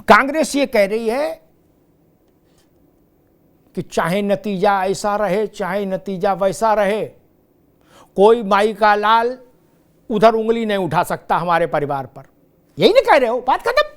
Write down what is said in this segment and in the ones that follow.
कांग्रेस ये कह रही है कि चाहे नतीजा ऐसा रहे चाहे नतीजा वैसा रहे, कोई माई का लाल उधर उंगली नहीं उठा सकता हमारे परिवार पर। यही नहीं कह रहे हो? बात खत्म।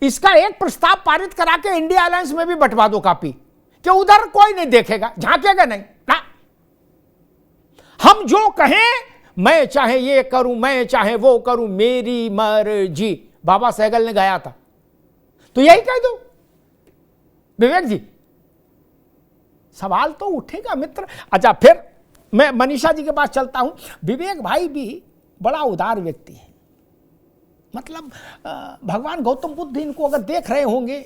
इसका एक प्रस्ताव पारित करा के इंडिया अलायंस में भी बंटवा दो कॉपी, कि उधर कोई नहीं देखेगा, झांकेगा नहीं ना। हम जो कहें, मैं चाहे ये करूं, मैं चाहे वो करूं, मेरी मर्जी, बाबा सहगल ने गाया था, तो यही कह दो विवेक जी। सवाल तो उठेगा मित्र। अच्छा, फिर मैं मनीषा जी के पास चलता हूं। विवेक भाई भी बड़ा उदार व्यक्ति है, मतलब भगवान गौतम बुद्ध इनको अगर देख रहे होंगे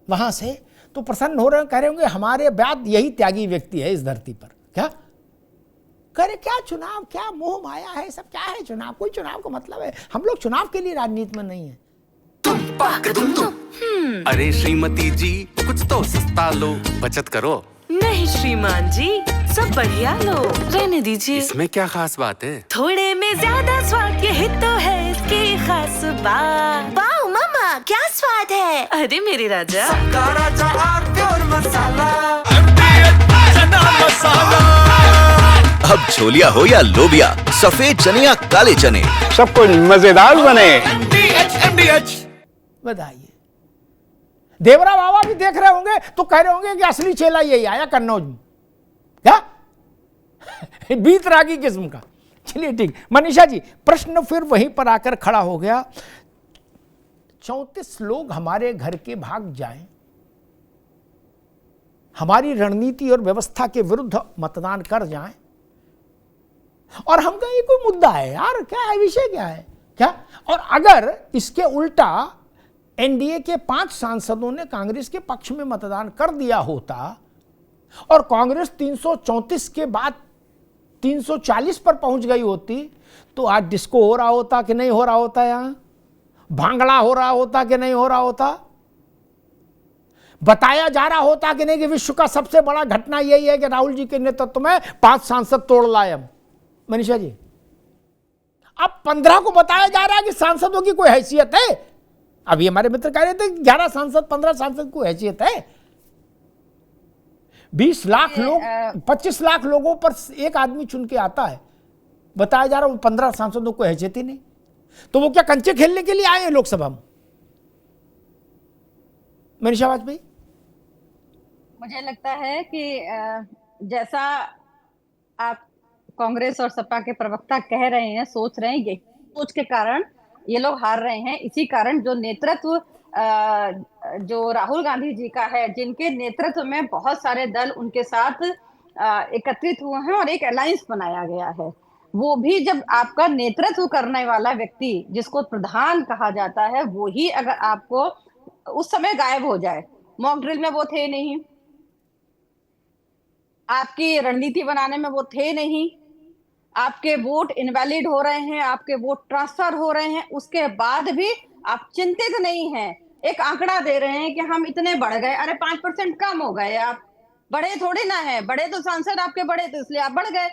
वहां से तो प्रसन्न हो रहे, कह रहे होंगे हमारे बाद यही त्यागी व्यक्ति है इस धरती पर। क्या करे, क्या चुनाव, क्या मोह माया है, सब क्या है चुनाव, कोई चुनाव का मतलब है? हम लोग चुनाव के लिए राजनीति में नहीं है। अरे श्रीमती जी, कुछ तो सस्ता लो, बचत करो। नहीं श्रीमान जी, सब बढ़िया लो, रहने दीजिए। इसमें क्या खास बात है? थोड़े में ज्यादा स्वाद, यही तो है इसकी खास बात। वाह मामा, क्या स्वाद है। अरे मेरे राजा, राजा और मसाला। अब छोलिया हो या लोबिया, सफेद चने या काले चने, सब कुछ मजेदार बने। बताइए, देवरा बाबा भी देख रहे होंगे तो कह रहे होंगे कि असली चेला यही आया कन्नौज में, क्या बीतरागी किस्म का। चलिए ठीक। मनीषा जी, प्रश्न फिर वहीं पर आकर खड़ा हो गया। 34 लोग हमारे घर के भाग जाएं, हमारी रणनीति और व्यवस्था के विरुद्ध मतदान कर जाएं, और हम कहें ये कोई मुद्दा है यार, क्या है, विषय क्या है, क्या? और अगर इसके उल्टा एनडीए के 5 सांसदों ने कांग्रेस के पक्ष में मतदान कर दिया होता और कांग्रेस 334 के बाद 340 पर पहुंच गई होती, तो आज डिस्को हो रहा होता कि नहीं हो रहा होता, यहां भांगड़ा हो रहा होता कि नहीं हो रहा होता, बताया जा रहा होता कि नहीं कि विश्व का सबसे बड़ा घटना यही है कि राहुल जी के नेतृत्व में 5 सांसद तोड़ लाए हम। मनीषा जी, अब 15 को बताया जा रहा है कि सांसदों की कोई हैसियत है। अभी हमारे मित्र कह रहे थे 11 सांसद 15 सांसद को हैसियत है। 20 लाख लोग, 25 लाख लोगों पर एक आदमी चुन के आता है, बताया जा रहा है 15 सांसदों को हैसियत ही नहीं। तो वो क्या कंचे खेलने के लिए आए हैं लोकसभा में? मनीषा वाजपेयी, मुझे लगता है कि जैसा आप कांग्रेस और सपा के प्रवक्ता कह रहे हैं, सोच रहे हैं, यही सोच के कारण ये लोग हार रहे हैं। इसी कारण जो नेतृत्व जो राहुल गांधी जी का है, जिनके नेतृत्व में बहुत सारे दल उनके साथ एकत्रित हुए हैं और एक अलायंस बनाया गया है, वो भी जब आपका नेतृत्व करने वाला व्यक्ति, जिसको प्रधान कहा जाता है, वो ही अगर आपको उस समय गायब हो जाए, मॉक ड्रिल में वो थे नहीं, आपकी रणनीति बनाने में वो थे नहीं, आपके वोट इनवैलिड हो रहे हैं, आपके वोट ट्रांसफर हो रहे हैं, उसके बाद भी आप चिंतित नहीं हैं, एक आंकड़ा दे रहे हैं कि हम इतने बढ़ गए। अरे 5% कम हो गए, आप बड़े थोड़ी ना है, बड़े तो सांसद आपके बड़े तो इसलिए आप बढ़ गए।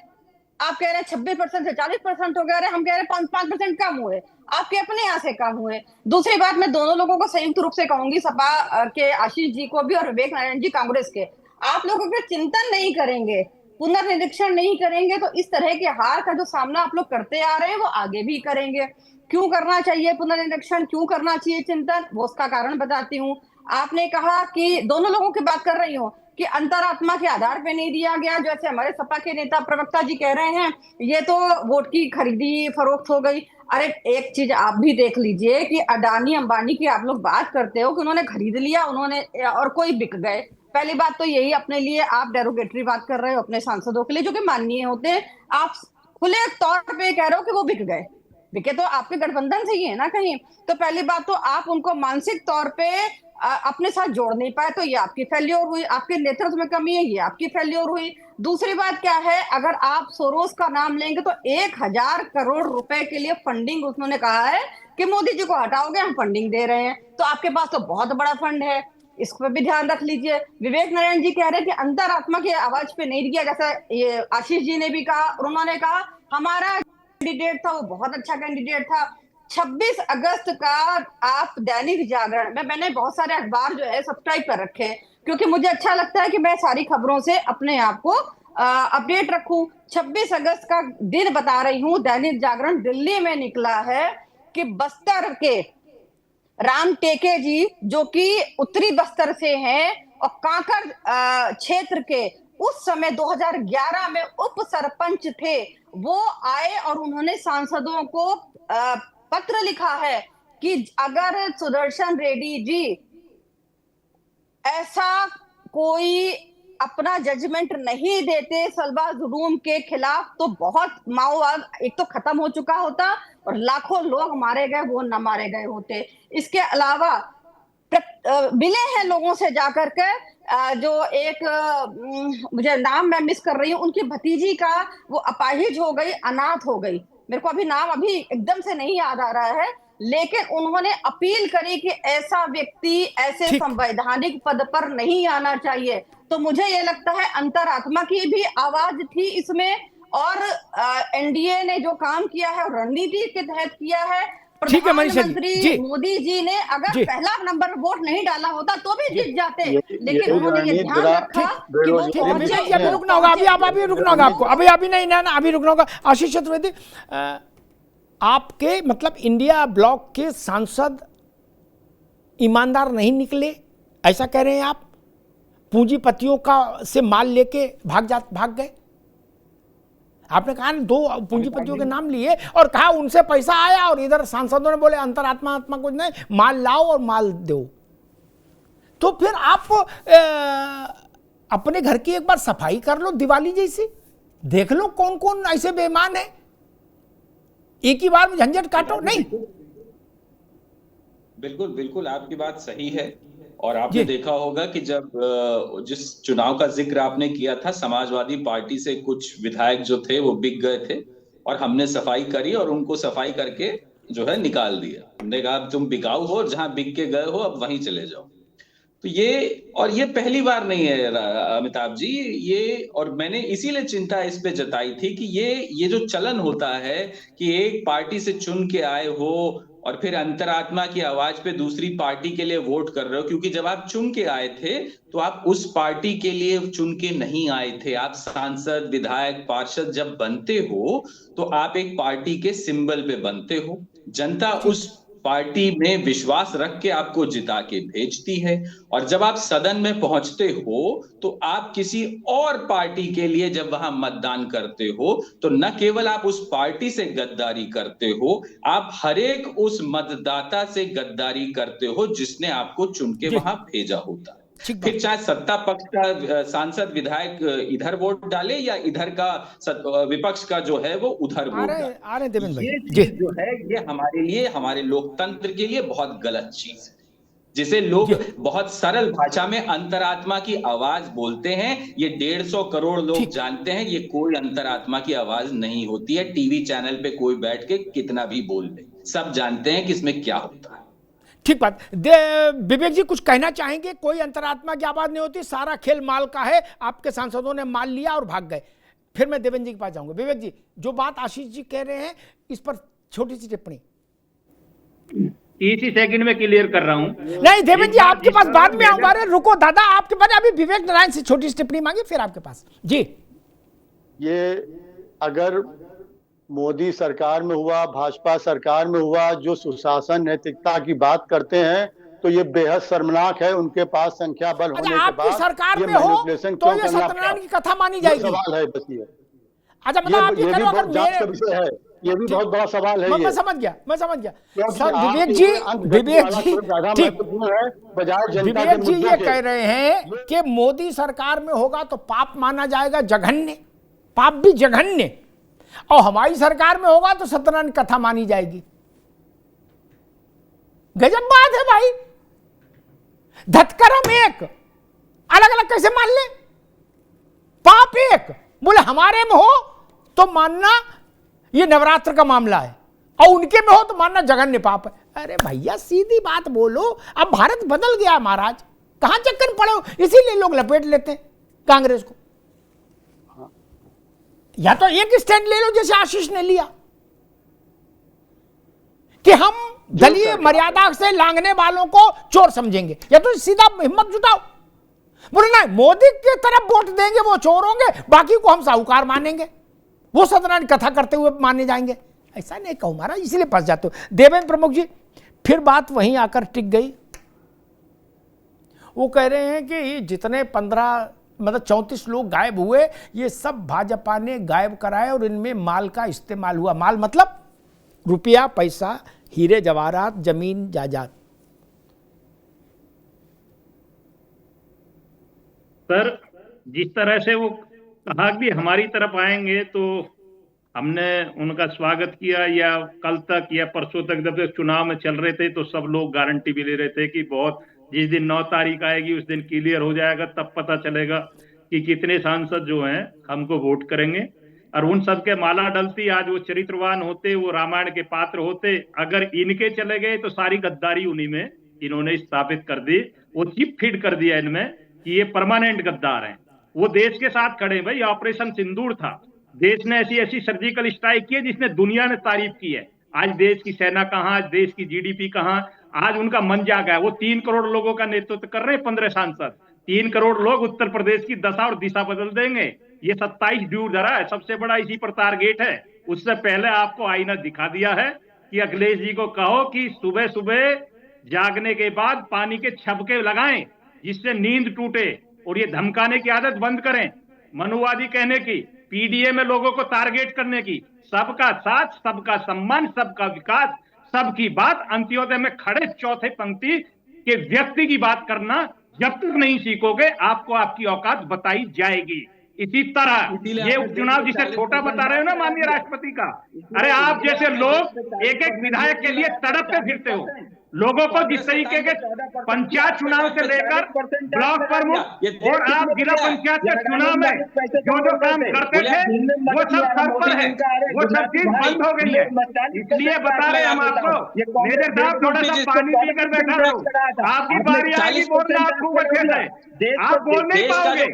आप कह रहे हैं 26% से 40% हो गए, अरे हम कह रहे हैं 5% कम हुए, आपके अपने यहाँ से कम हुए। दूसरी बात, मैं दोनों लोगों को संयुक्त रूप से कहूंगी, सपा के आशीष जी को भी और विवेक नारायण जी कांग्रेस के, आप लोग अगर चिंतन नहीं करेंगे, पुनर्निरीक्षण नहीं करेंगे, तो इस तरह के हार का जो सामना आप लोग करते आ रहे हैं वो आगे भी करेंगे। क्यों करना चाहिए पुनर्निरीक्षण, क्यों करना चाहिए चिंतन, वो उसका कारण बताती हूँ। आपने कहा कि दोनों लोगों की बात कर रही हूँ कि अंतरात्मा के आधार पे नहीं दिया गया, जैसे हमारे सपा के नेता प्रवक्ता जी कह रहे हैं ये तो वोट की खरीदी फरोख्त हो गई। अरे एक चीज आप भी देख लीजिए कि अडानी अंबानी की आप लोग बात करते हो कि उन्होंने खरीद लिया, उन्होंने और कोई बिक गए। पहली बात तो यही, अपने लिए आप डेरोगेटरी बात कर रहे हो अपने सांसदों के लिए जो कि माननीय होते हैं, आप खुले तौर पे कह रहे हो कि वो बिक गए। बिके तो आपके गठबंधन से ही है ना कहीं। तो पहली बात तो आप उनको मानसिक तौर पे अपने साथ जोड़ नहीं पाए, तो ये आपकी फेल्योर हुई, आपके नेतृत्व में कमी है, ये आपकी फेल्योर हुई। दूसरी बात क्या है, अगर आप सोरोस का नाम लेंगे तो 1000 करोड़ रुपए के लिए फंडिंग उन्होंने कहा है कि मोदी जी को हटाओगे हम फंडिंग दे रहे हैं, तो आपके पास तो बहुत बड़ा फंड है, इस पर भी ध्यान रख लीजिए। विवेक नारायण जी कह रहे हैं कि अंतरात्मा की आवाज पे नहीं दिया, जैसा ये आशीष जी ने भी कहा, और उन्होंने कहा हमारा कैंडिडेट था वो बहुत अच्छा कैंडिडेट था, 26 अगस्त का आप दैनिक जागरण में, मैंने बहुत सारे अखबार जो है सब्सक्राइब कर रखे हैं क्योंकि मुझे अच्छा लगता है कि मैं सारी खबरों से अपने आप को अपडेट रखूं। 26 अगस्त का दिन बता रही हूं, दैनिक जागरण दिल्ली में निकला है कि बस्तर के राम टेके जी जो कि उत्तरी बस्तर से हैं और कांकर क्षेत्र के उस समय 2011 में उप सरपंच थे, वो आए और उन्होंने सांसदों को पत्र लिखा है कि अगर सुदर्शन रेड्डी जी ऐसा कोई अपना जजमेंट नहीं देते सलवा जुलूम के खिलाफ तो बहुत माओवाद एक तो खत्म हो चुका होता और लाखों लोग मारे गए वो न मारे गए होते। इसके अलावा मिले हैं लोगों से जाकर के, जो एक मुझे नाम मैं मिस कर रही हूँ, उनकी भतीजी का वो अपाहिज हो गई, अनाथ हो गई, मेरे को अभी नाम अभी एकदम से नहीं याद आ रहा है, लेकिन उन्होंने अपील करी कि ऐसा व्यक्ति ऐसे संवैधानिक पद पर नहीं आना चाहिए। तो मुझे ये लगता है अंतरात्मा की भी आवाज थी इसमें, और एनडीए ने जो काम किया है रणनीति के तहत किया है। प्रधानमंत्री मोदी जी ने अगर पहला नंबर वोट नहीं डाला होता तो भी जीत जाते, लेकिन उन्होंने ये ध्यान रखा कि वो अभी रुकना होगा, अभी रुकना होगा आपको, अभी नहीं ना, अभी रुकना होगा। आशीष चतुर्वेदी, आपके मतलब इंडिया ब्लॉक के सांसद ईमानदार नहीं निकले, ऐसा कह रहे हैं आप? पूंजीपतियों का से माल लेके भाग गए? आपने कहा 2 पूंजीपतियों के नाम लिए और कहा उनसे पैसा आया, और इधर सांसदों ने बोले अंतरात्मा कुछ नहीं, माल लाओ और माल दो। तो फिर आप अपने घर की एक बार सफाई कर लो, दिवाली जैसी, देख लो कौन कौन ऐसे बेईमान है, एक ही बार में झंझट काटो नहीं। बिल्कुल बिल्कुल आपकी बात सही है। और आपने देखा होगा कि जब जिस चुनाव का जिक्र आपने किया था, समाजवादी पार्टी से कुछ विधायक जो थे वो बिक गए थे और हमने सफाई करी और उनको सफाई करके जो है निकाल दिया। हमने कहा तुम बिकाऊ हो, जहां बिक के गए हो अब वहीं चले जाओ। तो ये पहली बार नहीं है अमिताभ जी, ये और मैंने इसीलिए चिंता इस पे जताई थी कि ये जो चलन होता है कि एक पार्टी से चुन के आए हो और फिर अंतरात्मा की आवाज पे दूसरी पार्टी के लिए वोट कर रहे हो, क्योंकि जब आप चुन के आए थे तो आप उस पार्टी के लिए चुन के नहीं आए थे। आप सांसद, विधायक, पार्षद जब बनते हो तो आप एक पार्टी के सिंबल पे बनते हो। जनता उस पार्टी में विश्वास रख के आपको जिता के भेजती है, और जब आप सदन में पहुंचते हो तो आप किसी और पार्टी के लिए जब वहां मतदान करते हो तो न केवल आप उस पार्टी से गद्दारी करते हो, आप हर एक उस मतदाता से गद्दारी करते हो जिसने आपको चुन के वहां भेजा होता है। फिर चाहे सत्ता पक्ष का सांसद विधायक इधर वोट डाले या इधर का विपक्ष का जो है वो उधर वोट डाले, ये जो है ये हमारे लिए, हमारे लोकतंत्र के लिए बहुत गलत चीज है, जिसे लोग बहुत सरल भाषा में अंतरात्मा की आवाज बोलते हैं। ये 150 करोड़ लोग जानते हैं ये कोई अंतरात्मा की आवाज नहीं होती है। टीवी चैनल पे कोई बैठ के कितना भी बोल ले, सब जानते हैं कि इसमें क्या होता है। ठीक बात। विवेक जी कुछ कहना चाहेंगे? कोई अंतरात्मा की आवाज नहीं होती, सारा खेल माल का है, आपके सांसदों ने माल लिया और भाग गए। फिर मैं देवेंद्र जी के पास जाऊंगा। विवेक जी, जो बात आशीष जी कह रहे हैं इस पर छोटी सी टिप्पणी। 30 सेकंड में क्लियर कर रहा हूं। नहीं देवेंद्र जी आपके पास बाद में आऊंगा। अरे रुको दादा, आपके पास अभी विवेक नारायण से छोटी सी टिप्पणी मांगी, फिर आपके पास जी। ये अगर मोदी सरकार में हुआ, भाजपा सरकार में हुआ, जो सुशासन नैतिकता की बात करते हैं तो ये बेहद शर्मनाक है। उनके पास संख्या बल होने के बाद सरकार में हो तो ये सत्यनारायण की कथा मानी जाएगी। सवाल है बस ये। अच्छा मतलब आप ये करो, अगर मेरे विषय है, ये भी बहुत बड़ा सवाल है। मैं समझ गया विवेक जी ये कह रहे हैं कि मोदी सरकार में होगा तो पाप माना जाएगा जघन्य, पाप भी जघन्य, और हमारी सरकार में होगा तो सत्यनारायण कथा मानी जाएगी। गजब बात है भाई। धतकरम एक, अलग अलग कैसे मान ले? पाप एक, बोले हमारे में हो तो मानना ये नवरात्र का मामला है, और उनके में हो तो मानना जघन्य पाप है। अरे भैया सीधी बात बोलो। अब भारत बदल गया महाराज, कहां चक्कर पड़े हो? इसीलिए लोग लपेट लेते हैं कांग्रेस को। या तो एक स्टैंड ले लो जैसे आशीष ने लिया कि हम दलीय मर्यादा से लांघने वालों को चोर समझेंगे, या तो सीधा हिम्मत जुटाओ, बोले ना मोदी की तरफ वोट देंगे वो चोर होंगे, बाकी को हम साहूकार मानेंगे, वो सत्यनारायण कथा करते हुए माने जाएंगे। ऐसा नहीं कहूं महाराज, इसलिए फंस जाते हो। देवेंद्र प्रमुख जी फिर बात वहीं आकर टिक गई। वो कह रहे हैं कि जितने 34 लोग गायब हुए ये सब भाजपा ने गायब कराए और इनमें माल का इस्तेमाल हुआ। माल मतलब रुपया, पैसा, हीरे जवाहरात, जमीन जायदाद। सर जिस तरह से वो कहा कि हमारी तरफ आएंगे तो हमने उनका स्वागत किया, या कल तक या परसों तक जब तक चुनाव में चल रहे थे तो सब लोग गारंटी भी ले रहे थे कि बहुत, जिस दिन 9 तारीख आएगी उस दिन क्लियर हो जाएगा, तब पता चलेगा कि कितने सांसद जो हैं हमको वोट करेंगे। और उन सब के माला डलती, आज वो चरित्रवान होते, वो रामायण के पात्र होते, अगर इनके चले गए तो सारी गद्दारी उन्हीं में इन्होंने स्थापित कर दी, वो चिप फीड कर दिया इनमें कि ये परमानेंट गद्दार हैं। वो देश के साथ खड़े भाई, ऑपरेशन सिंदूर था, देश ने ऐसी ऐसी सर्जिकल स्ट्राइक की है जिसने दुनिया ने तारीफ की है। आज देश की सेना कहाँ, आज देश की जीडीपी कहाँ, आज उनका मन जागा है। वो 3 करोड़ लोगों का नेतृत्व कर रहे हैं, 15 सांसद, 3 करोड़ लोग उत्तर प्रदेश की दशा और दिशा बदल देंगे। ये 27 ड्यू धरा है, सबसे बड़ा इसी पर टारगेट है। उससे पहले आपको आईना दिखा दिया है कि अखिलेश जी को कहो कि सुबह सुबह जागने के बाद पानी के छबके लगाएं जिससे नींद टूटे, और ये धमकाने की आदत बंद करें, मनुवादी कहने की, पीडीए में लोगों को टारगेट करने की। सबका साथ, सबका सम्मान, सबका विकास, सबकी बात, अंत्योदय में खड़े चौथे पंक्ति के व्यक्ति की बात करना जब तक नहीं सीखोगे आपको आपकी औकात बताई जाएगी। इसी तरह ये उपचुनाव जिसे छोटा बता रहे हो ना माननीय राष्ट्रपति का, अरे आप जैसे लोग एक एक विधायक के लिए तड़पते फिरते हो। लोगों को जिस तरीके के पंचायत चुनाव से लेकर ब्लॉक प्रमुख और आप जिला पंचायत के चुनाव में जो जो काम करते थे वो सब सर पर है, वो सब चीज बंद हो गई है। इसलिए बता रहे हम आपको, मेरे साथ थोड़ा सा पानी पीकर बैठा रहो, आपकी बारी आएगी बोलना, आप खूब अच्छे से आप बोल नहीं पाओगे,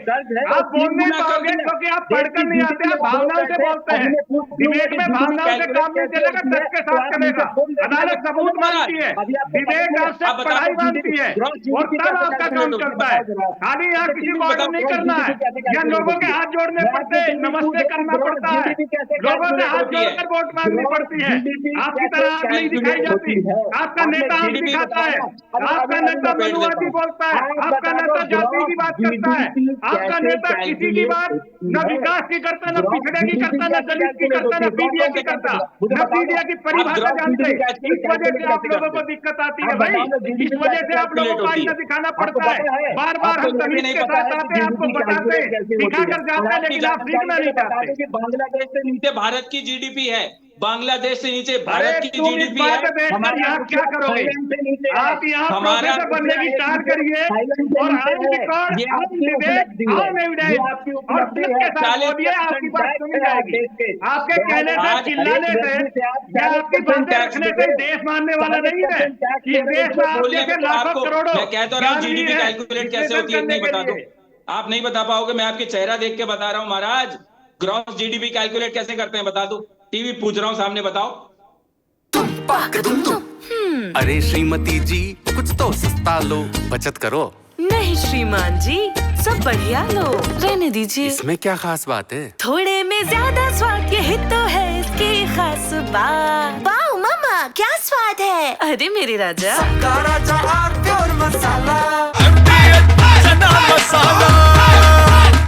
आप बोल नहीं पाओगे क्योंकि आप पढ़कर नहीं आते, आप भावनाओं से बोलते हैं। डिबेट में भावनाओं से काम नहीं चलेगा, तर्क के साथ चलेगा। अदालत सबूत मांगती है, विवेक आपसे पढ़ाई मांगती है, और तब आपका काम चलता है। खाली यहाँ किसी को ऑर्डर नहीं करना है, यहाँ लोगों के हाथ जोड़ने पड़ते हैं, नमस्ते करना पड़ता है, लोगों से हाथ जोड़कर वोट मांगनी पड़ती है। आपकी तरह आंख नहीं दिखाई जाती, आपका नेता आंख दिखाता है, आपका नेता मनुवादी बोलता है, आपका नेता जाति की बात करता है, आपका नेता किसी की बात न विकास की करता, न पिछड़े की करता, न दलित की करता, न पीडीए की करता, न पीडीए की परिभाषा जानते। इस वजह से आप लोगों को दिक्कत आती है भाई, इस वजह से आप लोगों को आईना दिखाना पड़ता है। बार बार हम तमीज के साथ आते हैं, आपको बताते हैं, दिखाकर जाते हैं, लेकिन आप सीखना नहीं चाहते। बांग्लादेश से नीचे भारत की जीडीपी है, बांग्लादेश से नीचे भारत की जीडीपी है। यहाँ क्या करोगे आप? यहाँ प्रोफेसर बनने की स्टार्ट करिए और आपकी बात सुनी जाएगी। आपके कहने से, चिल्लाने से या आपकी बातें रखने से देश मानने वाला नहीं है। इस देश में आप जैसे लाखों करोड़ों, मैं कहता रहा हूँ जीडीपी कैलकुलेट कैसे होती है, नहीं बता दो, आप नहीं बता पाओगे। मैं आपके चेहरा देख के बता रहा हूँ महाराज, ग्रॉस जीडीपी कैलकुलेट कैसे करते हैं बता दो। टीवी पूछ रहा हूँ, सामने बताओ। अरे श्रीमती जी कुछ तो सस्ता लो, बचत करो। नहीं श्रीमान जी, सब बढ़िया लो, रहने दीजिए। इसमें क्या खास बात है? थोड़े में ज्यादा स्वाद, यही तो है इसकी खास बात। वाओ मामा, क्या स्वाद है। अरे मेरे राजा,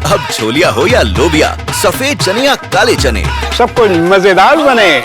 अब छोलिया हो या लोबिया, सफेद चने या काले चने, सब कुछ मजेदार बने।